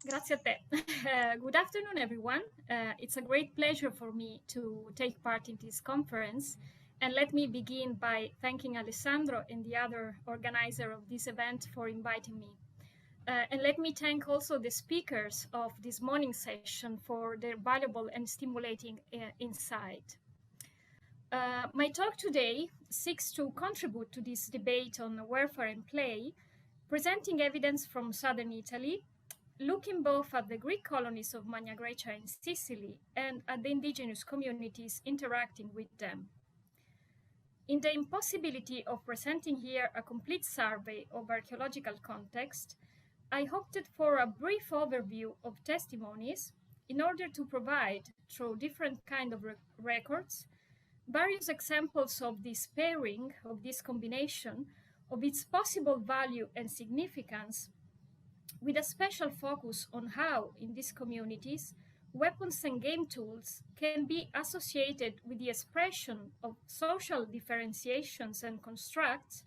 Grazie a te. Good afternoon, everyone. It's a great pleasure for me to take part in this conference. And let me begin by thanking Alessandro and the other organizer of this event for inviting me. And let me thank also the speakers of this morning session for their valuable and stimulating insight. My talk today seeks to contribute to this debate on warfare and play, presenting evidence from southern Italy, looking both at the Greek colonies of Magna Graecia in Sicily and at the indigenous communities interacting with them. In the impossibility of presenting here a complete survey of archaeological context, I opted for a brief overview of testimonies in order to provide, through different kinds of records, various examples of this pairing, of this combination, of its possible value and significance, with a special focus on how, in these communities, weapons and game tools can be associated with the expression of social differentiations and constructs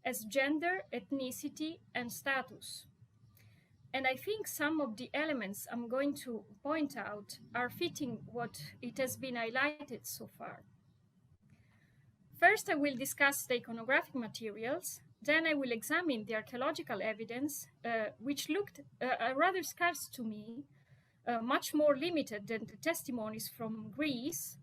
as gender, ethnicity, and status. And I think some of the elements I'm going to point out are fitting what it has been highlighted so far. First, I will discuss the iconographic materials. Then I will examine the archaeological evidence, which looked rather scarce to me, much more limited than the testimonies from Greece.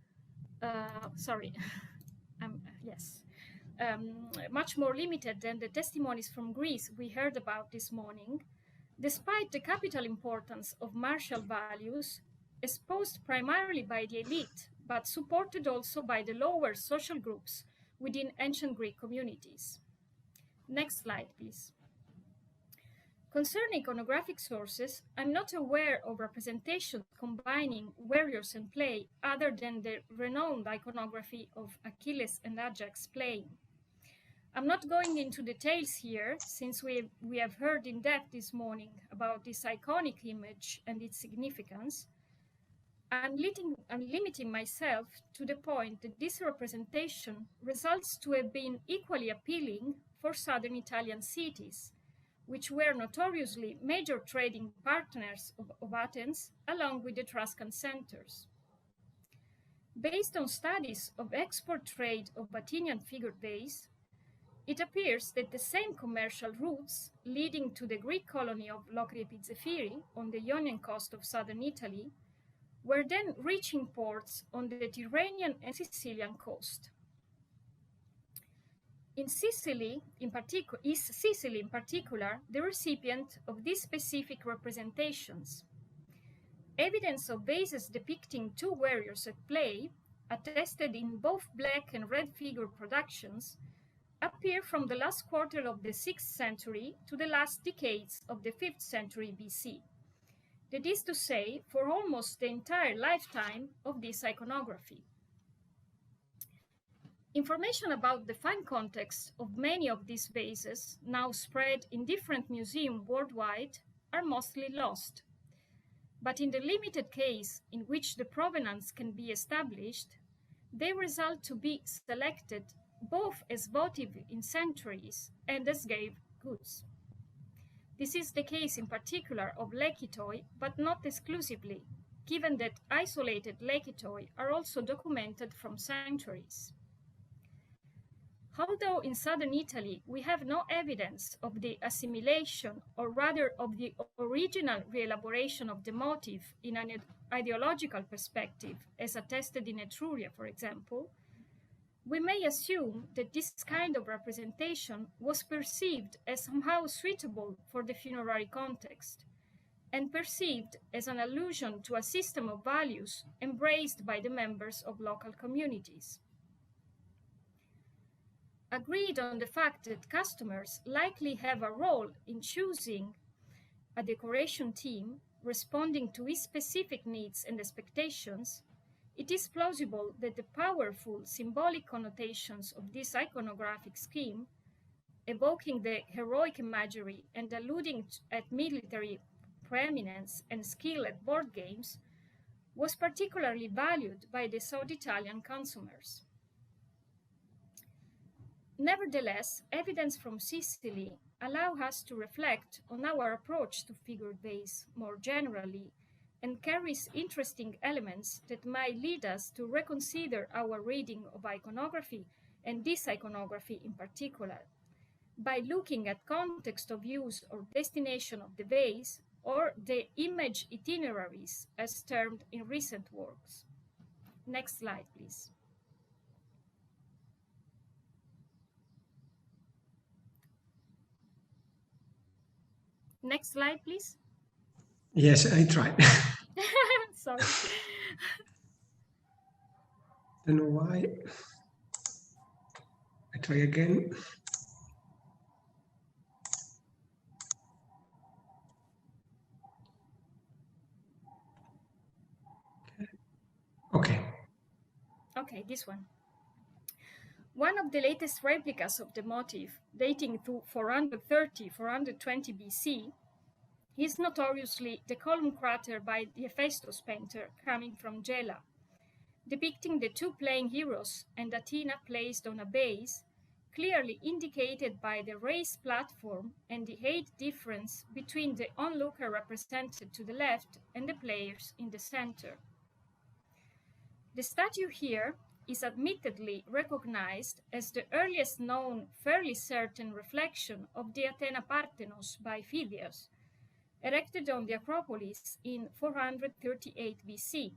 Much more limited than the testimonies from Greece we heard about this morning, despite the capital importance of martial values, espoused primarily by the elite, but supported also by the lower social groups within ancient Greek communities. Next slide, please. Concerning iconographic sources, I'm not aware of representations combining warriors and play other than the renowned iconography of Achilles and Ajax playing. I'm not going into details here, since we have heard in depth this morning about this iconic image and its significance. I'm limiting myself to the point that this representation results to have been equally appealing for southern Italian cities, which were notoriously major trading partners of Athens, along with the Etruscan centers. Based on studies of export trade of Athenian figured vase, it appears that the same commercial routes leading to the Greek colony of Locri Epizefiri on the Ionian coast of southern Italy were then reaching ports on the Tyrrhenian and Sicilian coast. Is Sicily in particular the recipient of these specific representations? Evidence of vases depicting two warriors at play, attested in both black and red figure productions, appear from the last quarter of the 6th century to the last decades of the 5th century BC. That is to say, for almost the entire lifetime of this iconography. Information about the fine context of many of these vases, now spread in different museums worldwide, are mostly lost. But in the limited case in which the provenance can be established, they result to be selected both as votive incendiaries and as grave goods. This is the case in particular of lekythoi, but not exclusively, given that isolated lekythoi are also documented from sanctuaries. Although in southern Italy we have no evidence of the assimilation, or rather of the original reelaboration of the motif in an ideological perspective, as attested in Etruria, for example, we may assume that this kind of representation was perceived as somehow suitable for the funerary context, and perceived as an allusion to a system of values embraced by the members of local communities. Agreed on the fact that customers likely have a role in choosing a decoration theme responding to its specific needs and expectations, it is plausible that the powerful symbolic connotations of this iconographic scheme, evoking the heroic imagery and alluding at military preeminence and skill at board games, was particularly valued by the South Italian consumers. Nevertheless, evidence from Sicily allow us to reflect on our approach to figure base more generally and carries interesting elements that might lead us to reconsider our reading of iconography and this iconography in particular, by looking at context of use or destination of the vase or the image itineraries as termed in recent works. Next slide, please. Next slide, please. Yes, I tried. Sorry. Don't know why. I try again. Okay. Okay, this one. One of the latest replicas of the motif, dating to 430-420 BC, is notoriously the column crater by the Hephaestus painter coming from Gela, depicting the two playing heroes and Athena placed on a base, clearly indicated by the raised platform and the height difference between the onlooker represented to the left and the players in the center. The statue here is admittedly recognized as the earliest known fairly certain reflection of the Athena Parthenos by Phidias, erected on the Acropolis in 438 BC.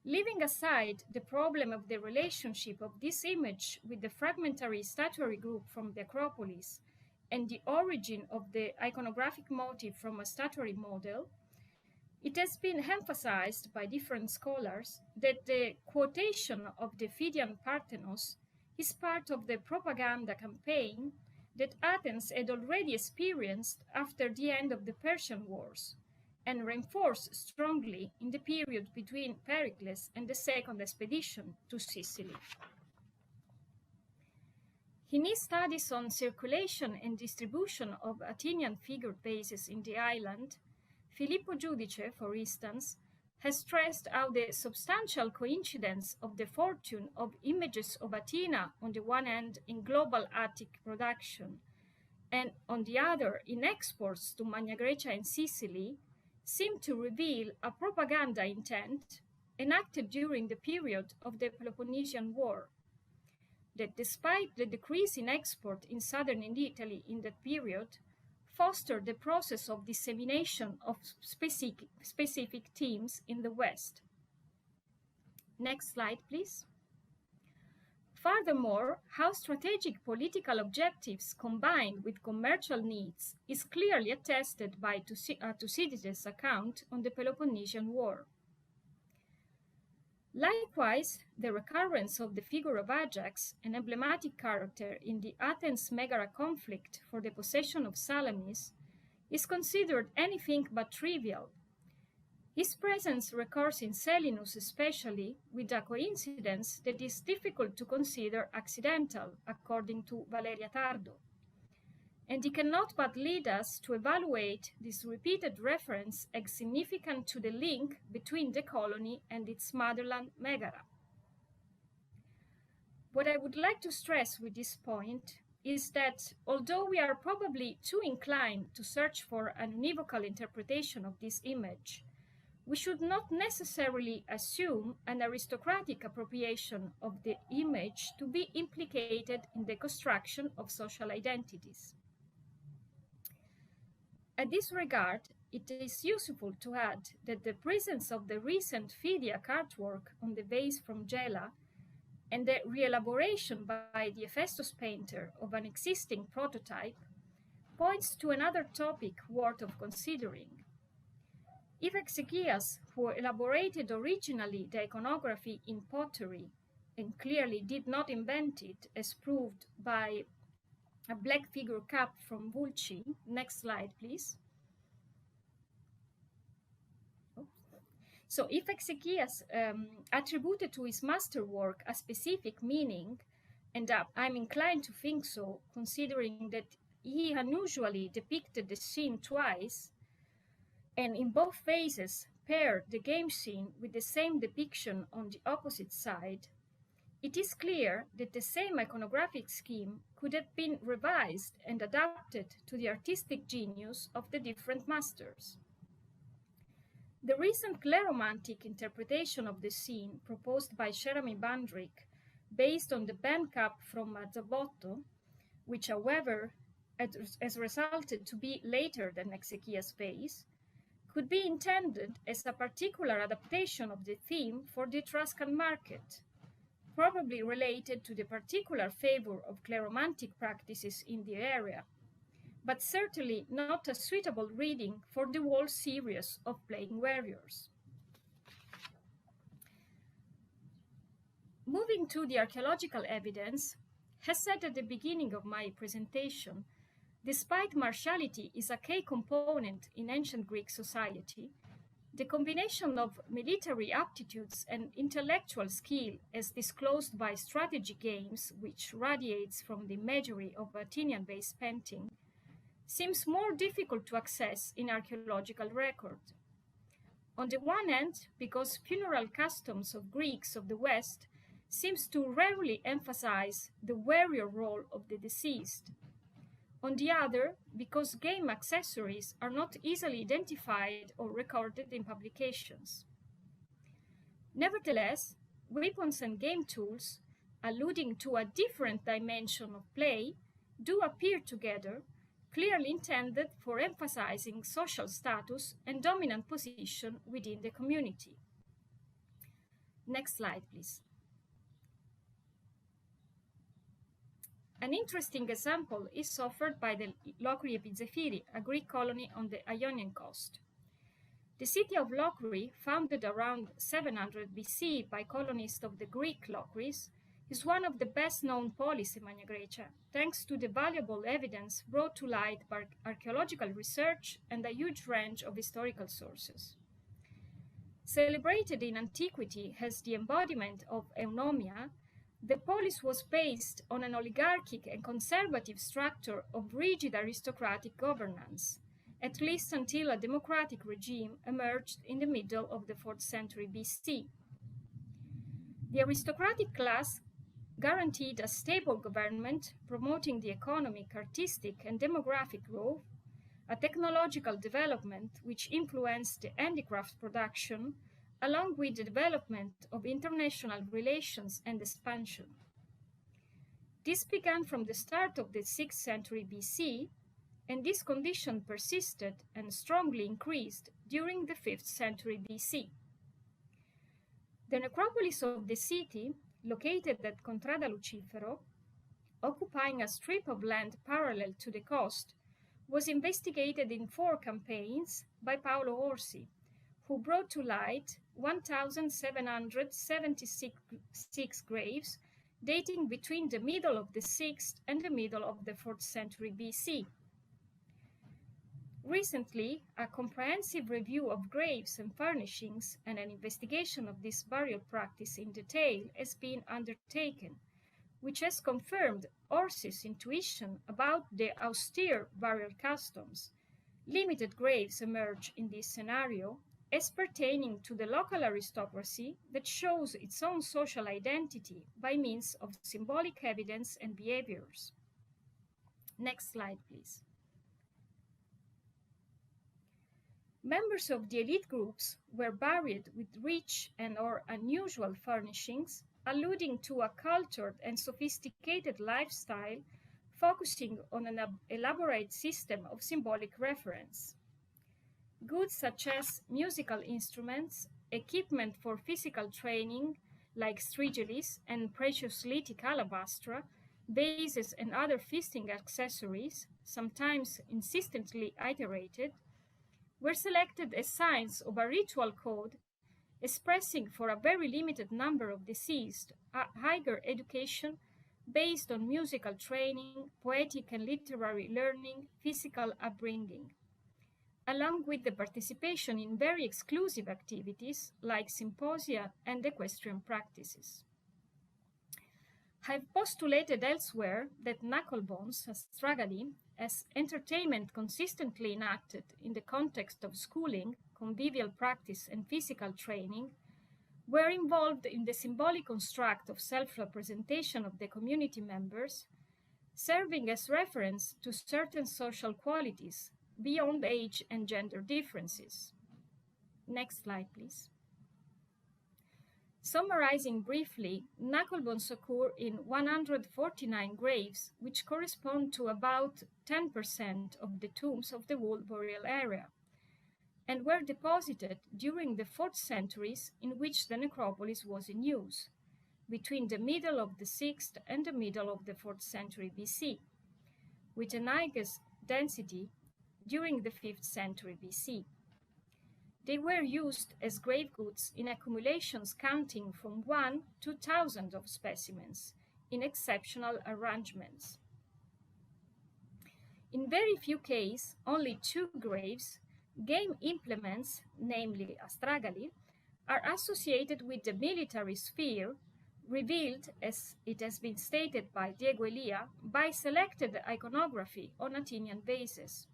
Leaving aside the problem of the relationship of this image with the fragmentary statuary group from the Acropolis and the origin of the iconographic motif from a statuary model, it has been emphasized by different scholars that the quotation of the Phidian Parthenos is part of the propaganda campaign that Athens had already experienced after the end of the Persian Wars and reinforced strongly in the period between Pericles and the second expedition to Sicily. In his studies on circulation and distribution of Athenian figure bases in the island, Filippo Giudice, for instance, has stressed how the substantial coincidence of the fortune of images of Athena on the one hand in global Attic production and on the other in exports to Magna Grecia and Sicily seem to reveal a propaganda intent enacted during the period of the Peloponnesian War, that despite the decrease in export in southern Italy in that period, fostered the process of dissemination of specific themes in the West. Next slide, please. Furthermore, how strategic political objectives combined with commercial needs is clearly attested by Thucydides' account on the Peloponnesian War. Likewise, the recurrence of the figure of Ajax, an emblematic character in the Athens-Megara conflict for the possession of Salamis, is considered anything but trivial. His presence recurs in Selinus especially, with a coincidence that is difficult to consider accidental, according to Valeria Tardo. And it cannot but lead us to evaluate this repeated reference as significant to the link between the colony and its motherland Megara. What I would like to stress with this point is that although we are probably too inclined to search for an univocal interpretation of this image, we should not necessarily assume an aristocratic appropriation of the image to be implicated in the construction of social identities. At this regard, it is useful to add that the presence of the recent Phidiac artwork on the vase from Gela and the re-elaboration by the Hephaestus painter of an existing prototype points to another topic worth of considering. If Exekias, who elaborated originally the iconography in pottery and clearly did not invent it, as proved by a black figure cap from Vulci. Next slide, please. So if Exekias attributed to his masterwork a specific meaning, and I'm inclined to think so, considering that he unusually depicted the scene twice, and in both phases paired the game scene with the same depiction on the opposite side, it is clear that the same iconographic scheme could have been revised and adapted to the artistic genius of the different masters. The recent Kleromantic interpretation of the scene proposed by Jeremy Bandrick, based on the band cap from Mazzabotto, which however has resulted to be later than Exequia's phase, could be intended as a particular adaptation of the theme for the Etruscan market, probably related to the particular favor of Kleromantic practices in the area, but certainly not a suitable reading for the whole series of playing warriors. Moving to the archaeological evidence, as said at the beginning of my presentation, despite martiality is a key component in ancient Greek society, the combination of military aptitudes and intellectual skill as disclosed by strategy games, which radiates from the imagery of Athenian-based painting, seems more difficult to access in archaeological record. On the one hand, because funeral customs of Greeks of the West seems to rarely emphasize the warrior role of the deceased. On the other, because game accessories are not easily identified or recorded in publications. Nevertheless, weapons and game tools, alluding to a different dimension of play, do appear together, clearly intended for emphasizing social status and dominant position within the community. Next slide, please. An interesting example is offered by the Locri Epizefiri, a Greek colony on the Ionian coast. The city of Locri, founded around 700 BC by colonists of the Greek Locris, is one of the best-known polis in Magna Graecia, thanks to the valuable evidence brought to light by archaeological research and a huge range of historical sources. Celebrated in antiquity as the embodiment of eunomia, the polis was based on an oligarchic and conservative structure of rigid aristocratic governance, at least until a democratic regime emerged in the middle of the 4th century BC. The aristocratic class guaranteed a stable government, promoting the economic, artistic, and demographic growth, a technological development which influenced the handicraft production, along with the development of international relations and expansion. This began from the start of the 6th century BC, and this condition persisted and strongly increased during the 5th century BC. The necropolis of the city, located at Contrada Lucifero, occupying a strip of land parallel to the coast, was investigated in 4 campaigns by Paolo Orsi, who brought to light 1,776 graves dating between the middle of the 6th and the middle of the 4th century BC. Recently, a comprehensive review of graves and furnishings and an investigation of this burial practice in detail has been undertaken, which has confirmed Orsi's intuition about the austere burial customs. Limited graves emerge in this scenario as pertaining to the local aristocracy that shows its own social identity by means of symbolic evidence and behaviors. Next slide, please. Members of the elite groups were buried with rich and/or unusual furnishings, alluding to a cultured and sophisticated lifestyle focusing on an elaborate system of symbolic reference. Goods such as musical instruments, equipment for physical training like strigelis and precious lithic alabastra, vases and other feasting accessories, sometimes insistently iterated, were selected as signs of a ritual code expressing for a very limited number of deceased a higher education based on musical training, poetic and literary learning, physical upbringing, along with the participation in very exclusive activities like symposia and equestrian practices. I have postulated elsewhere that knuckle bones, astragali, as entertainment consistently enacted in the context of schooling, convivial practice, and physical training, were involved in the symbolic construct of self-representation of the community members, serving as reference to certain social qualities beyond age and gender differences. Next slide, please. Summarizing briefly, knuckle bones occur in 149 graves, which correspond to about 10% of the tombs of the whole burial area, and were deposited during the 4th centuries in which the necropolis was in use, between the middle of the 6th and the middle of the 4th century BC, with an highest density during the 5th century BC. They were used as grave goods in accumulations counting from 1 to 1,000 of specimens in exceptional arrangements. In very few cases, only 2 graves, game implements, namely astragali, are associated with the military sphere, revealed, as it has been stated by Diego Elia, by selected iconography on Athenian bases.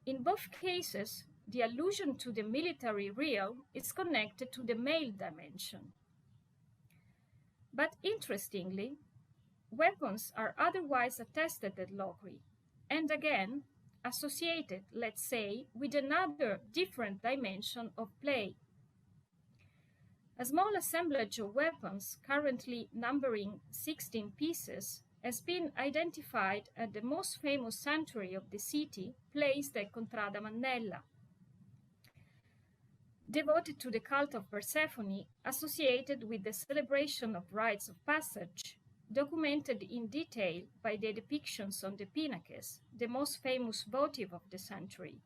In both cases, the allusion to the military real is connected to the male dimension. But interestingly, weapons are otherwise attested at Locri, and again, associated, let's say, with another different dimension of play. A small assemblage of weapons, currently numbering 16 pieces, has been identified at the most famous sanctuary of the city, placed at Contrada Mannella. Devoted to the cult of Persephone, associated with the celebration of rites of passage, documented in detail by the depictions on the pinnacles, the most famous votive of the century,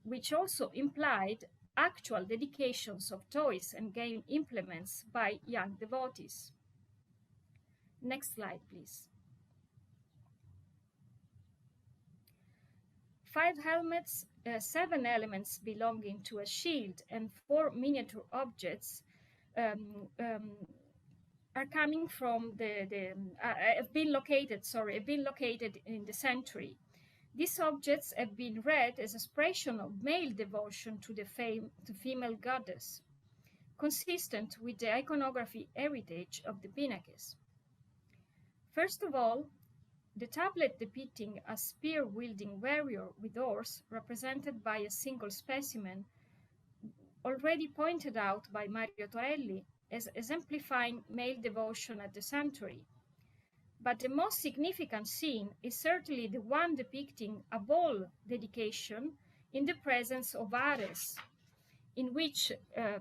which also implied actual dedications of toys and game implements by young devotees. Next slide, please. 5 helmets, 7 elements belonging to a shield, and 4 miniature objects are coming from have been located in the sanctuary. These objects have been read as expression of male devotion to the female goddess, consistent with the iconography heritage of the pinnacles. First of all, the tablet depicting a spear-wielding warrior with horse, represented by a single specimen, already pointed out by Mario Torelli as exemplifying male devotion at the sanctuary. But the most significant scene is certainly the one depicting a ball dedication in the presence of Ares, in which,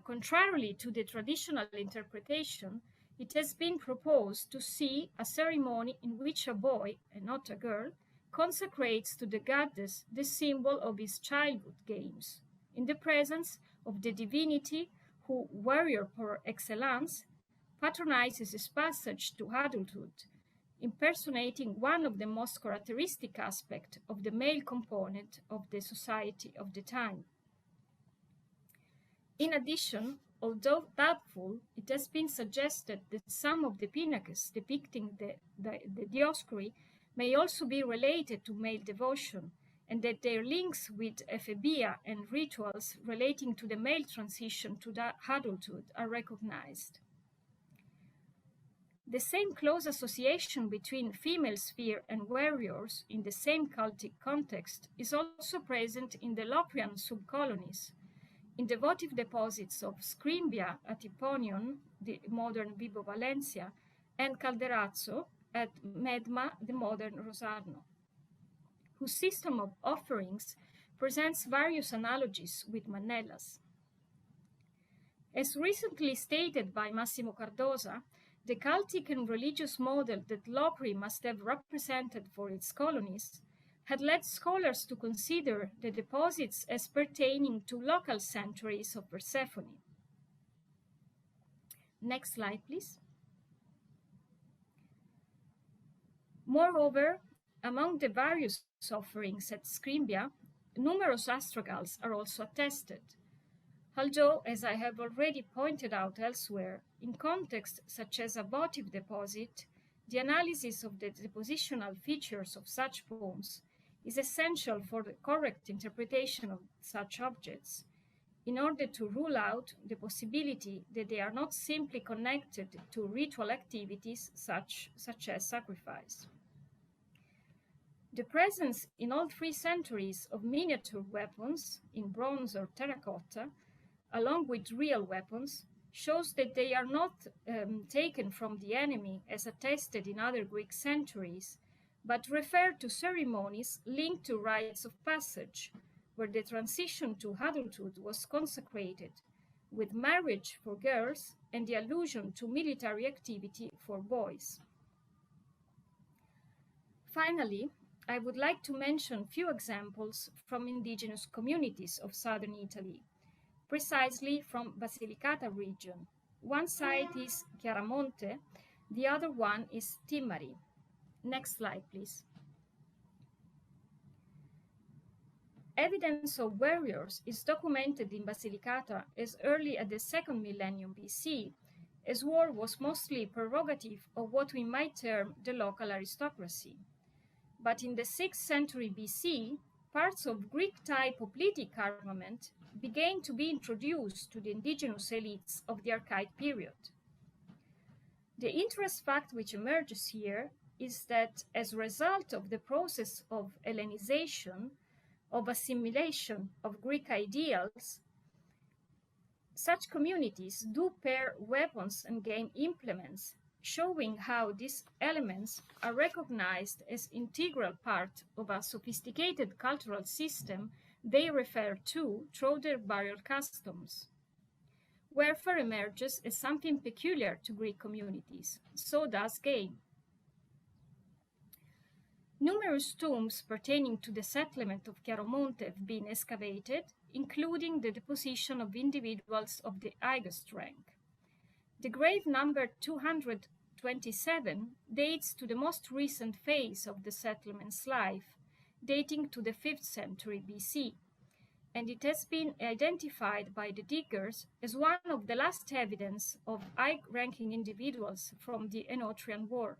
contrarily to the traditional interpretation, it has been proposed to see a ceremony in which a boy, and not a girl, consecrates to the goddess the symbol of his childhood games, in the presence of the divinity who, warrior par excellence, patronizes his passage to adulthood, impersonating one of the most characteristic aspects of the male component of the society of the time. In addition, although doubtful, it has been suggested that some of the pinnacles depicting the Dioscuri may also be related to male devotion, and that their links with ephebia and rituals relating to the male transition to adulthood are recognized. The same close association between female sphere and warriors in the same cultic context is also present in the Locrian subcolonies, in the votive deposits of Scrimbia at Hipponion, the modern Vibo Valencia, and Calderazzo at Medma, the modern Rosarno, whose system of offerings presents various analogies with Mannella's. As recently stated by Massimo Cardosa, the cultic and religious model that Locri must have represented for its colonies had led scholars to consider the deposits as pertaining to local sanctuaries of Persephone. Next slide, please. Moreover, among the various offerings at Scrimbia, numerous astragals are also attested, although, as I have already pointed out elsewhere, in contexts such as a votive deposit, the analysis of the depositional features of such poems is essential for the correct interpretation of such objects, in order to rule out the possibility that they are not simply connected to ritual activities such as sacrifice. The presence in all three centuries of miniature weapons in bronze or terracotta, along with real weapons, shows that they are not taken from the enemy as attested in other Greek centuries, but refer to ceremonies linked to rites of passage, where the transition to adulthood was consecrated, with marriage for girls and the allusion to military activity for boys. Finally, I would like to mention few examples from indigenous communities of southern Italy, precisely from Basilicata region. One site is Chiaramonte, the other one is Timari. Next slide, please. Evidence of warriors is documented in Basilicata as early as the 2nd millennium BC, as war was mostly prerogative of what we might term the local aristocracy. But in the 6th century BC, parts of Greek-type hoplitic armament began to be introduced to the indigenous elites of the archaic period. The interest fact which emerges here is that as a result of the process of Hellenization, of assimilation of Greek ideals, such communities do pair weapons and game implements, showing how these elements are recognized as integral part of a sophisticated cultural system they refer to through their burial customs. Warfare emerges as something peculiar to Greek communities, so does game. Numerous tombs pertaining to the settlement of Chiaramonte have been excavated, including the deposition of individuals of the highest rank. The grave number 227 dates to the most recent phase of the settlement's life, dating to the 5th century BC, and it has been identified by the diggers as one of the last evidence of high-ranking individuals from the Enotrian world.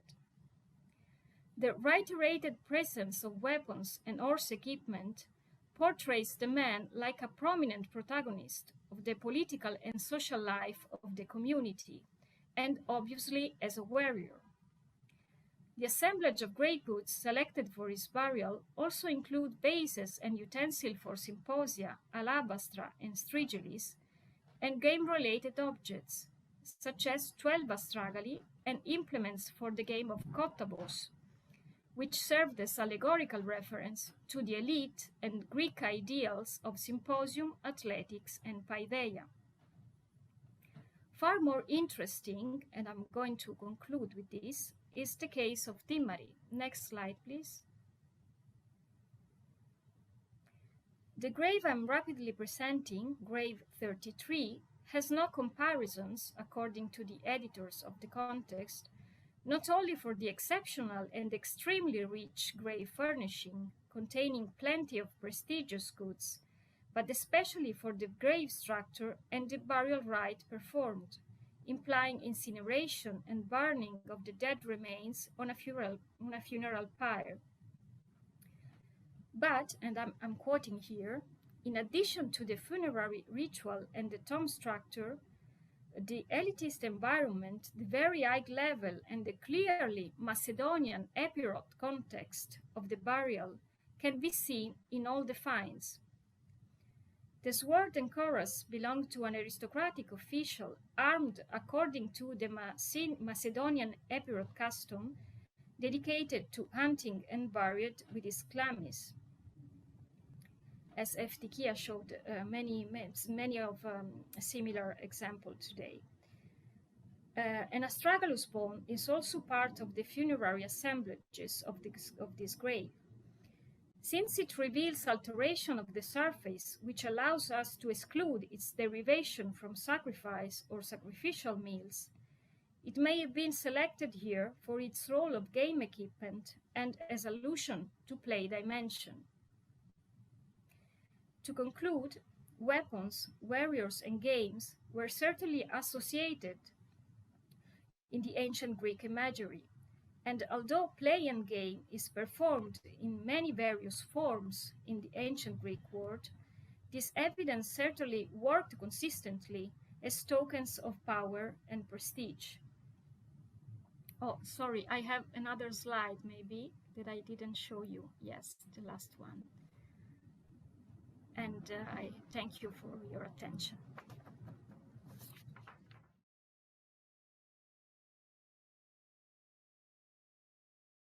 The reiterated presence of weapons and horse equipment portrays the man like a prominent protagonist of the political and social life of the community, and obviously as a warrior. The assemblage of grave goods selected for his burial also include vases and utensils for symposia, alabastra, and strigelis, and game-related objects, such as 12 astragali and implements for the game of kottabos, which served as allegorical reference to the elite and Greek ideals of symposium, athletics, and paideia. Far more interesting, and I'm going to conclude with this, is the case of Timari. Next slide, please. The grave I'm rapidly presenting, grave 33, has no comparisons, according to the editors of the context, not only for the exceptional and extremely rich grave furnishing, containing plenty of prestigious goods, but especially for the grave structure and the burial rite performed, implying incineration and burning of the dead remains on a funeral pyre. But, and I'm quoting here, in addition to the funerary ritual and the tomb structure, the elitist environment, the very high level and the clearly Macedonian Epirot context of the burial can be seen in all the finds. The sword and cuirass belonged to an aristocratic official armed according to the Macedonian Epirot custom, dedicated to hunting and buried with his chlamys. As Eftikia showed many of similar examples today. An astragalus bone is also part of the funerary assemblages of this grave. Since it reveals alteration of the surface, which allows us to exclude its derivation from sacrifice or sacrificial meals, it may have been selected here for its role of game equipment and as allusion to play dimension. To conclude, weapons, warriors, and games were certainly associated in the ancient Greek imagery, and although play and game is performed in many various forms in the ancient Greek world, this evidence certainly worked consistently as tokens of power and prestige. Oh, sorry, I have another slide maybe that I didn't show you. Yes, the last one. And I thank you for your attention.